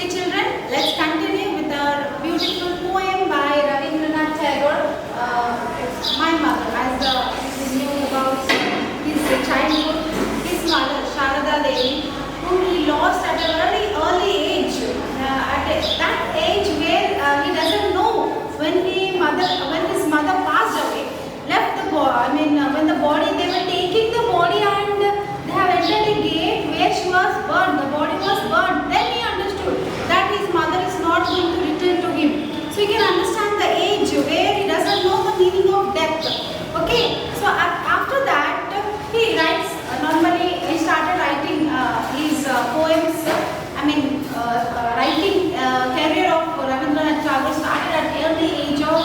See children, let's continue with our beautiful poem by Rabindranath Tagore. It's My Mother. As we knew about his childhood, his mother, Sharada Devi, whom he lost at a very early age. At that age where he doesn't know when his mother passed away, left the body. When the body, they were taking the body and they have entered a gate where she was burned. The body was burned. Then he understood that his mother is not going to return to him. So you can understand the age where he doesn't know the meaning of death. Okay. So after that, he writes. Normally, he started writing his poems. Writing career of Rabindranath Tagore started at early age of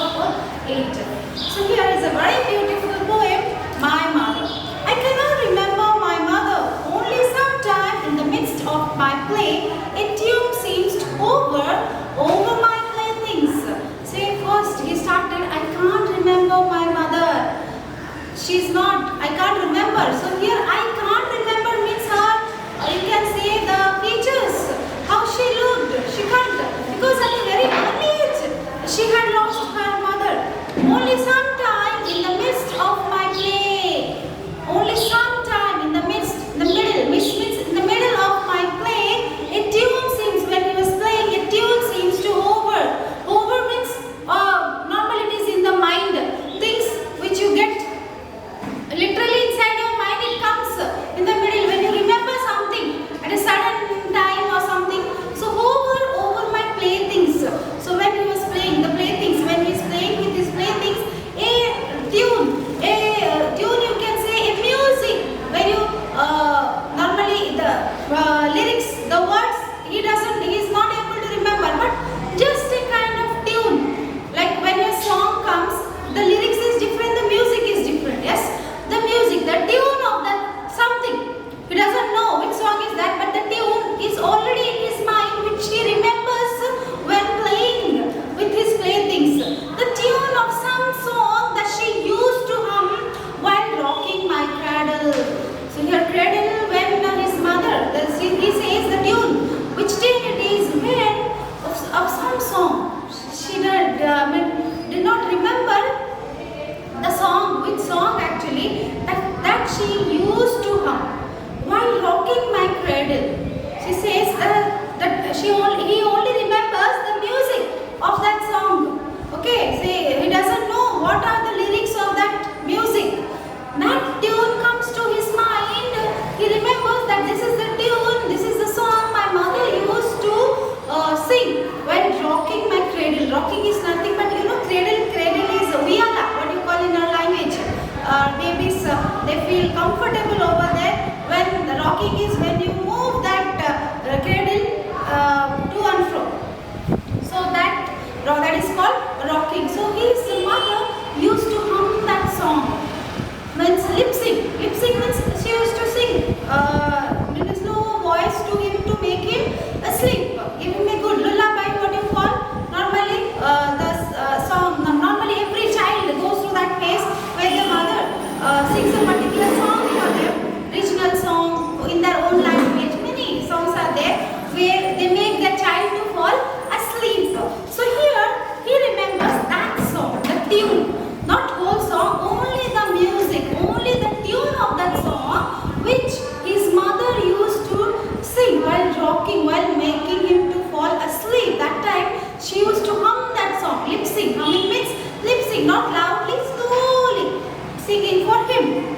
8. So here is a very beautiful poem, My Mother. I cannot remember my mother. Only sometime in the midst of my play, a tune seems to over my playthings. Say first, he started, I can't remember my mother. She's not, I can't remember. So here, I can't remember means her, you can say the features, how she looked. She can't, because at a very early age, she had lost her mother. Only sometime in the midst of my play, only sometime in the middle means in the middle of my play, a tune seems, when he was playing, a tune seems to over means, normally it is in the mind, things which you get literally inside your mind, it comes in the middle when you remember something at a sudden time or something. So over my playthings. So when he was playing the playthings, when he is playing with his playthings, a tune you can say, a music. When you normally the lyrics, the words, he is not able to remember, but just a kind of tune. Like when a song comes, the lyrics is different, the music is different. Yes, the music, the tune of that something. He doesn't know which song is that, but the tune is already in his mind, which he remembers when playing with his playthings. The tune of some song that she used to hum while rocking my cradle. So here cradle, when his mother, he says the tune, which tune it is, when of some song. She did not remember the song, which song actually, that she used to hum while rocking my cradle. She says that he only remembers the music of that song. Okay, say he doesn't know what are the lyrics of that music. That tune comes to his mind. He remembers that this is the tune, this is the song my mother used to sing while rocking my cradle. Rocking is nothing but, cradle is viyala, what you call in our language. Babies, they feel comfortable over there. When the rocking is when you move that cradle to and fro. So that is called rocking. So his mother used to hum that song. Means lip sync. Lip sync means she used to sing. There is no voice to him to make him asleep. Give him a good lullaby, what you call. Normally, the song. Normally, every child goes through that phase where the mother sings a particular song for them. Regional song in their own language. Many songs are there where they make their child to fall asleep. So here he remembers that song, the tune, not whole song, only the music, only the tune of that song which his mother used to sing while rocking, while making him to fall asleep. That time she used to hum that song, lip sync. Humming means lip sync, not loudly, slowly singing for him.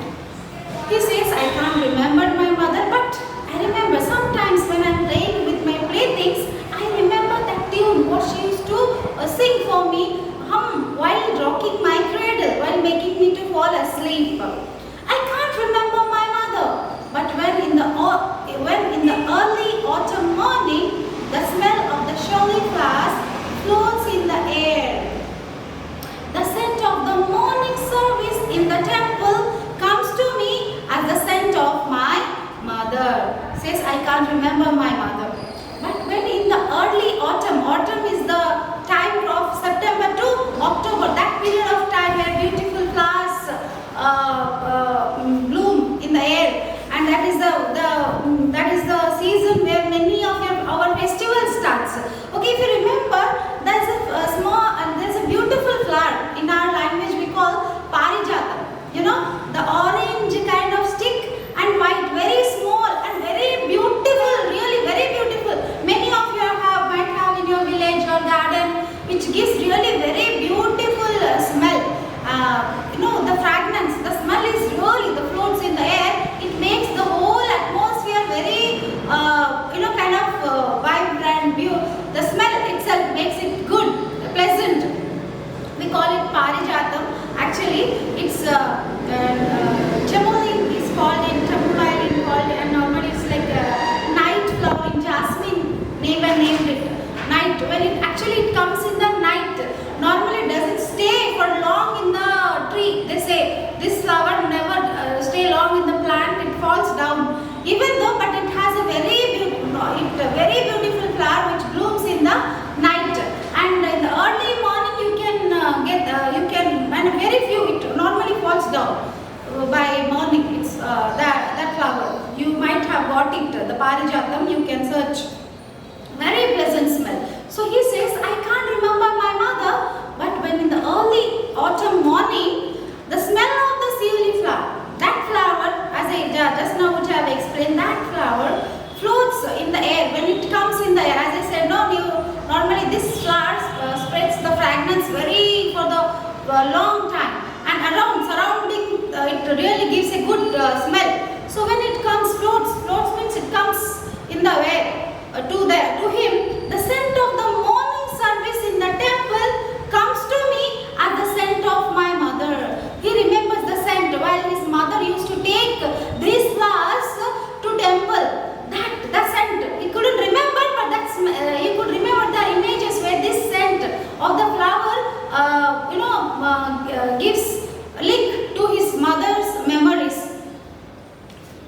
He says, I can't remember my mother, but I remember sometimes when I'm playing with my playthings, I remember that tune, what she used to sing for me, hum while rocking my cradle, while making me to fall asleep. I can't remember my mother, but when in the early autumn morning, the smell of the showy flowers floats in the air. The scent of the morning service in the temple comes to me as the scent of my mother. Says, I can't remember my mother. But when in the early autumn is the time of September to October, that period of time where beautiful flowers bloom in the air, and that is the season where many of our festivals starts. when it comes in the night. Normally it doesn't stay for long in the tree. They say this flower never stay long in the plant, it falls down. Even though, but it has a very beautiful flower which blooms in the night. And in the early morning you can and very few, it normally falls down by morning. It's that flower. You might have got it, the Parijatam, you can search. Very pleasant smell. So he says, I can't remember my mother, but when in the early autumn morning, the smell of the sea flower, that flower, as I just now which I have explained, that flower floats in the air. When it comes in the air, as I said, normally this flower spreads the fragrance very for the long time, and surrounding it really gives a good smell. So when it comes, floats means it comes in the air. To him, the scent of the morning service in the temple comes to me as the scent of my mother. He remembers the scent while his mother used to take these flowers to temple. The scent, he couldn't remember, but he could remember the images where this scent of the flower, gives a link to his mother's memories.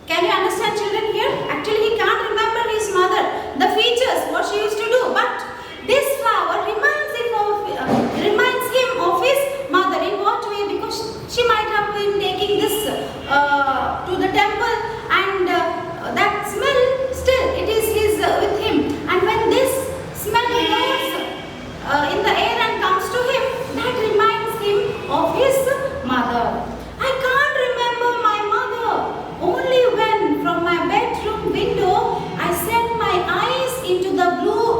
Can you understand, children, here? Actually, he can't remember his mother, the features, what she used to do. But this flower reminds him of his mother. In what way? Because she might have been taking this to the temple, and that smell still it is with him. And when this smell goes in the air and comes to him, that reminds him of his mother. I can't remember my mother. Only when from my bedroom window I set my eyes into the blue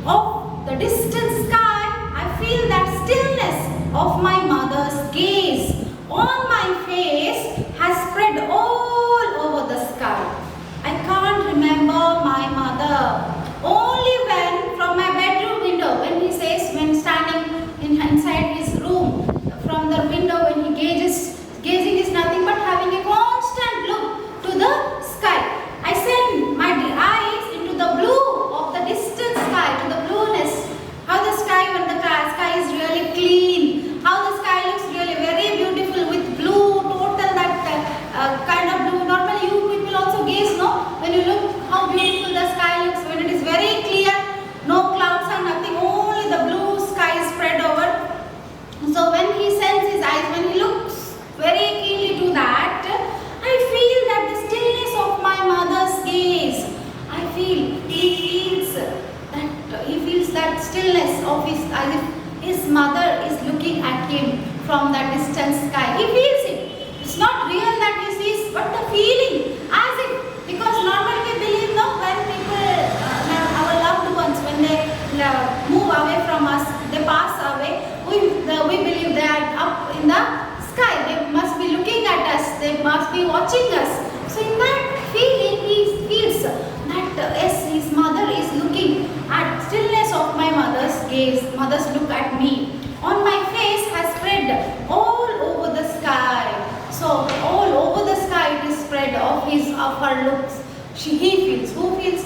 of the distant sky, I feel that stillness of my mother's gaze on my face has spread all over the sky. I can't remember my mother. Only when from my bedroom window, when he says, when standing inside his room, from the window when he gazing is nothing but having a constant look to the sky. I send my eyes into the blue of the distant sky, to the blueness. How the sky, when the sky is really clean, how the sky looks really very beautiful with blue, total that kind of blue. Normally you people also gaze, no? When you look how beautiful the sky looks, when it is very clear, no clouds and nothing, only the blue sky is spread over. So when he sends his eyes, when he looks very keenly to that, I feel that the stillness of my mother's gaze. He feels that stillness of his, as if his mother is looking at him from that distant sky. He feels it. It's not real that he sees, but the feeling, as if, because normally we believe, no, when people, our loved ones, when they move away from us, they pass away, we believe they are up in the sky. They must be looking at us. They must be watching us. So in that feeling, he feels that yes, his mother is looking at stillness of my mother's gaze. Mother's look at me. On my face has spread all over the sky. So all over the sky it is spread of her looks. He feels. Who feels?